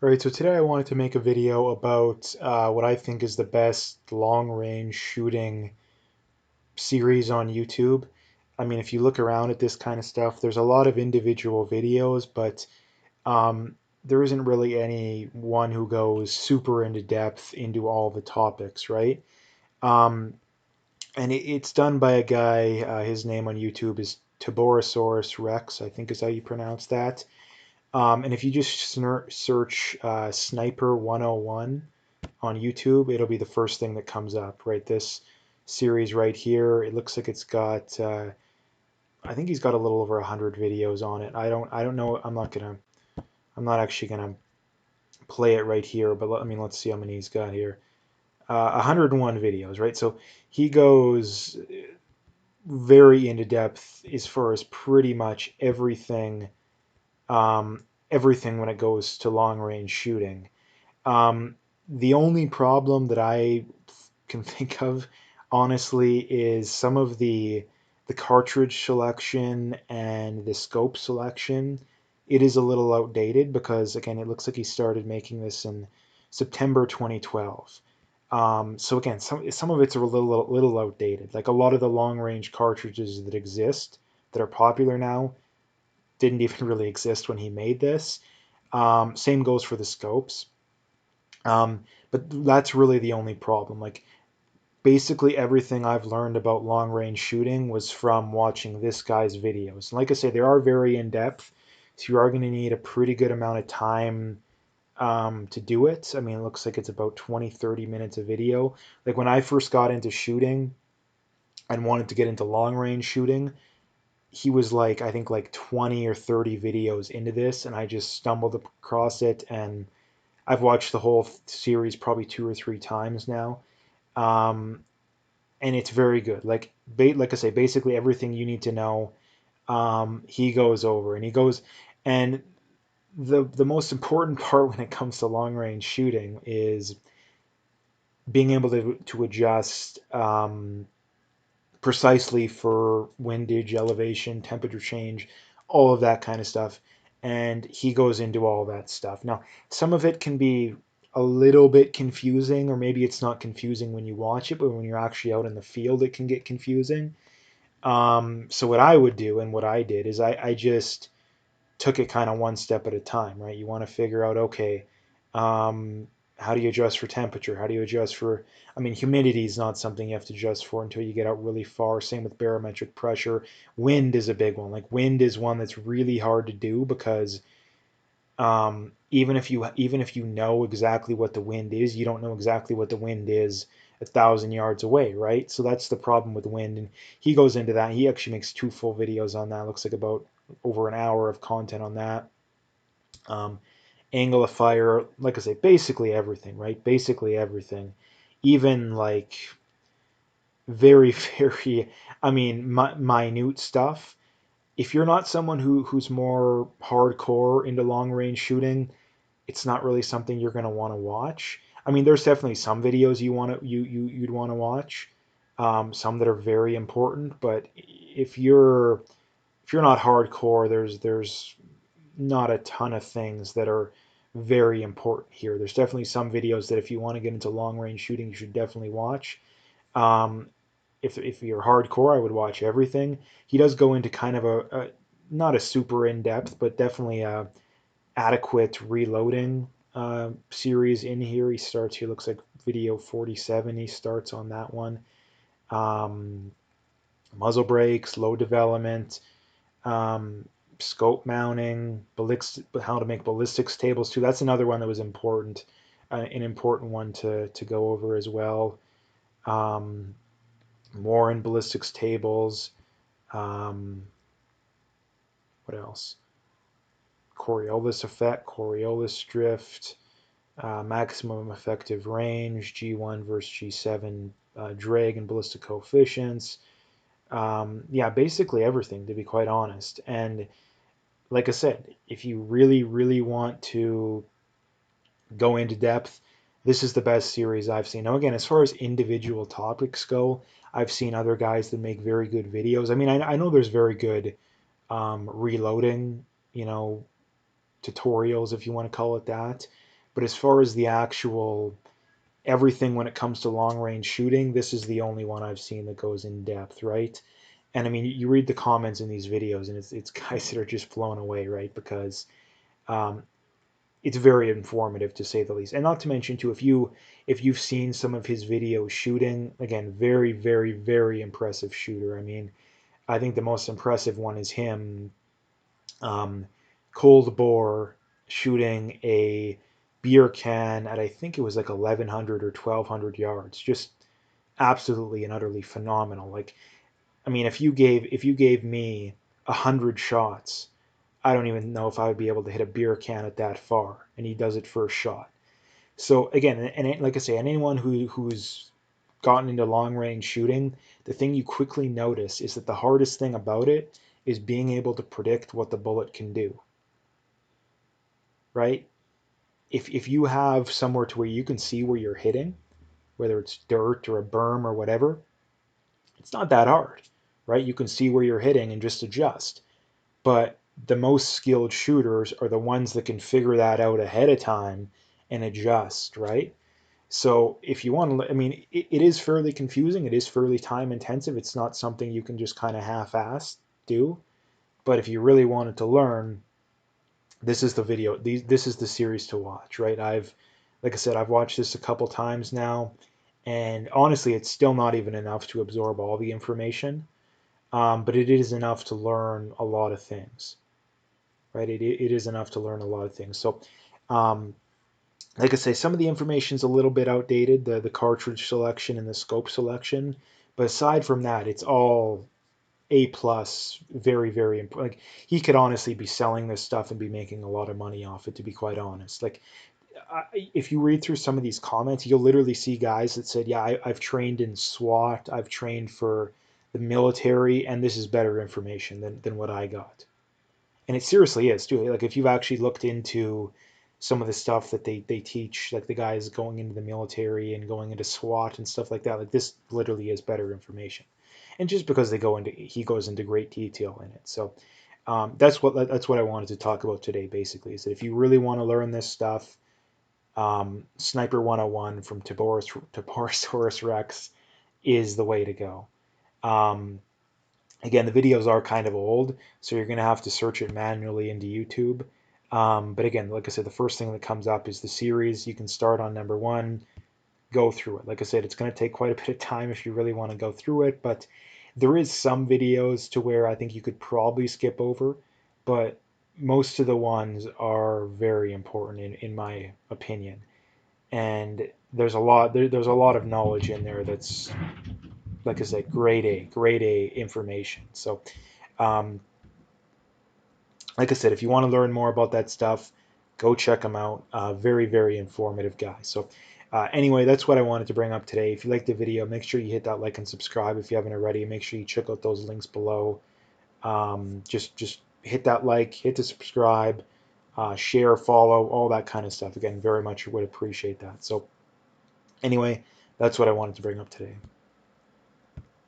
Alright, so today I wanted to make a video about what I think is the best long-range shooting series on YouTube. I mean, if you look around at this kind of stuff, there's a lot of individual videos, but um, there isn't really any one who goes super into depth into all the topics, right? Um, and it's done by a guy, his name on YouTube is Taborosaurus Rex, I think is how you pronounce that. And if you just search Sniper 101 on YouTube, it'll be the first thing that comes up, right? This series right here, it looks like it's got, I think he's got a little over 100 videos on it. I don't know. I'm not actually gonna play it right here, but let's see how many he's got here. 101 videos, right? So he goes very into depth as far as pretty much um, everything when it goes to long range shooting. Um, the only problem that I can think of, honestly, is some of the cartridge selection and the scope selection. It is a little outdated because again, it looks like he started making this in September 2012. So again, some of it's a little outdated. Like a lot of the long range cartridges that exist that are popular now didn't even really exist when he made this. Same goes for the scopes. But that's really the only problem. Like basically everything I've learned about long range shooting was from watching this guy's videos. And like I say, they are very in depth, so you are going to need a pretty good amount of time to do it. I mean, it looks like it's about 20, 30 minutes of video. Like when I first got into shooting and wanted to get into long range shooting, he was like, I think like 20 or 30 videos into this, and I just stumbled across it and I've watched the whole series probably two or three times now, um, and it's very good. Like I say, basically everything you need to know, he goes over, and he goes, and the most important part when it comes to long range shooting is being able to adjust precisely for windage, elevation, temperature change, all of that kind of stuff. And he goes into all that stuff. Now, some of it can be a little bit confusing, or maybe it's not confusing when you watch it, but when you're actually out in the field, it can get confusing. So what I would do and what I did is I just took it kind of one step at a time, right? You want to figure out, okay, um, how do you adjust for temperature? How do you adjust for, I mean, humidity is not something you have to adjust for until you get out really far. Same with barometric pressure. Wind is a big one. Like wind is one that's really hard to do because even if you know exactly what the wind is, you don't know exactly what the wind is 1,000 yards away, right? So that's the problem with wind. And he goes into that. He actually makes two full videos on that. It looks like about over an hour of content on that. Um, Angle of fire, like I say, basically everything, right? Basically everything. Even like very, very, I mean, minute stuff. If you're not someone who's more hardcore into long range shooting, it's not really something you're going to want to watch. I mean, there's definitely some videos you'd want to watch, some that are very important. But if you're not hardcore, there's not a ton of things that are very important here. There's definitely some videos that if you want to get into long range shooting, you should definitely watch. Um, if you're hardcore, I would watch everything. He does go into kind of a not a super in depth, but definitely a adequate reloading series in here. He starts here, looks like video 47. He starts on that one. Um, Muzzle brakes, low development, um, scope mounting, how to make ballistics tables too. That's another one that was important, an important one to go over as well. Um, More in ballistics tables. Um, what else? Coriolis effect, Coriolis drift, maximum effective range, G1 versus G7 drag and ballistic coefficients. Yeah, basically everything, to be quite honest. And like I said, if you really, really want to go into depth, this is the best series I've seen. Now, again, as far as individual topics go, I've seen other guys that make very good videos. I mean, I know there's very good reloading, you know, tutorials, if you want to call it that. But as far as the actual everything when it comes to long range shooting, this is the only one I've seen that goes in depth, right? And I mean, you read the comments in these videos, and it's guys that are just blown away, right? Because um, it's very informative to say the least. And not to mention too, if you've seen some of his videos shooting, again, very, very, very impressive shooter. I mean, I think the most impressive one is him um, cold bore shooting a beer can at, I think it was like 1100 or 1200 yards. Just absolutely and utterly phenomenal. Like, I mean, if you gave me 100 shots, I don't even know if I would be able to hit a beer can at that far, and he does it first shot. So again, and like I say, anyone who's gotten into long range shooting, the thing you quickly notice is that the hardest thing about it is being able to predict what the bullet can do, right? If you have somewhere to where you can see where you're hitting, whether it's dirt or a berm or whatever, it's not that hard, right? You can see where you're hitting and just adjust. But the most skilled shooters are the ones that can figure that out ahead of time and adjust, right? So if you want to, I mean, it is fairly confusing. It is fairly time intensive. It's not something you can just kind of half-ass do. But if you really wanted to learn, this is the video. This is the series to watch, right? Like I said, I've watched this a couple times now, and honestly, it's still not even enough to absorb all the information. But it is enough to learn a lot of things, right? It is enough to learn a lot of things. So, um, like I say, some of the information is a little bit outdated, the cartridge selection and the scope selection. But aside from that, it's all A plus, very, very important. Like he could honestly be selling this stuff and be making a lot of money off it, to be quite honest. Like if you read through some of these comments, you'll literally see guys that said, "Yeah, I've trained in SWAT, I've trained for the military, and this is better information than what I got." And it seriously is too. Like if you've actually looked into some of the stuff that they teach, like the guys going into the military and going into SWAT and stuff like that, like this literally is better information. And just because he goes into great detail in it. So that's what I wanted to talk about today. Basically, is that if you really want to learn this stuff, Sniper 101 from Taurus Rex is the way to go. Um, Again, the videos are kind of old, so you're going to have to search it manually into YouTube. But again, like I said, the first thing that comes up is the series. You can start on number one, go through it. Like I said, it's going to take quite a bit of time if you really want to go through it, but there is some videos to where I think you could probably skip over, but most of the ones are very important in my opinion. And there's a lot of knowledge in there that's, like I said, grade A information. So um, like I said, if you want to learn more about that stuff, go check them out. Very, very informative guy. So anyway, that's what I wanted to bring up today. If you liked the video, make sure you hit that like and subscribe if you haven't already. Make sure you check out those links below. Just hit that like, hit the subscribe, share, follow, all that kind of stuff. Again, very much would appreciate that. So anyway, that's what I wanted to bring up today.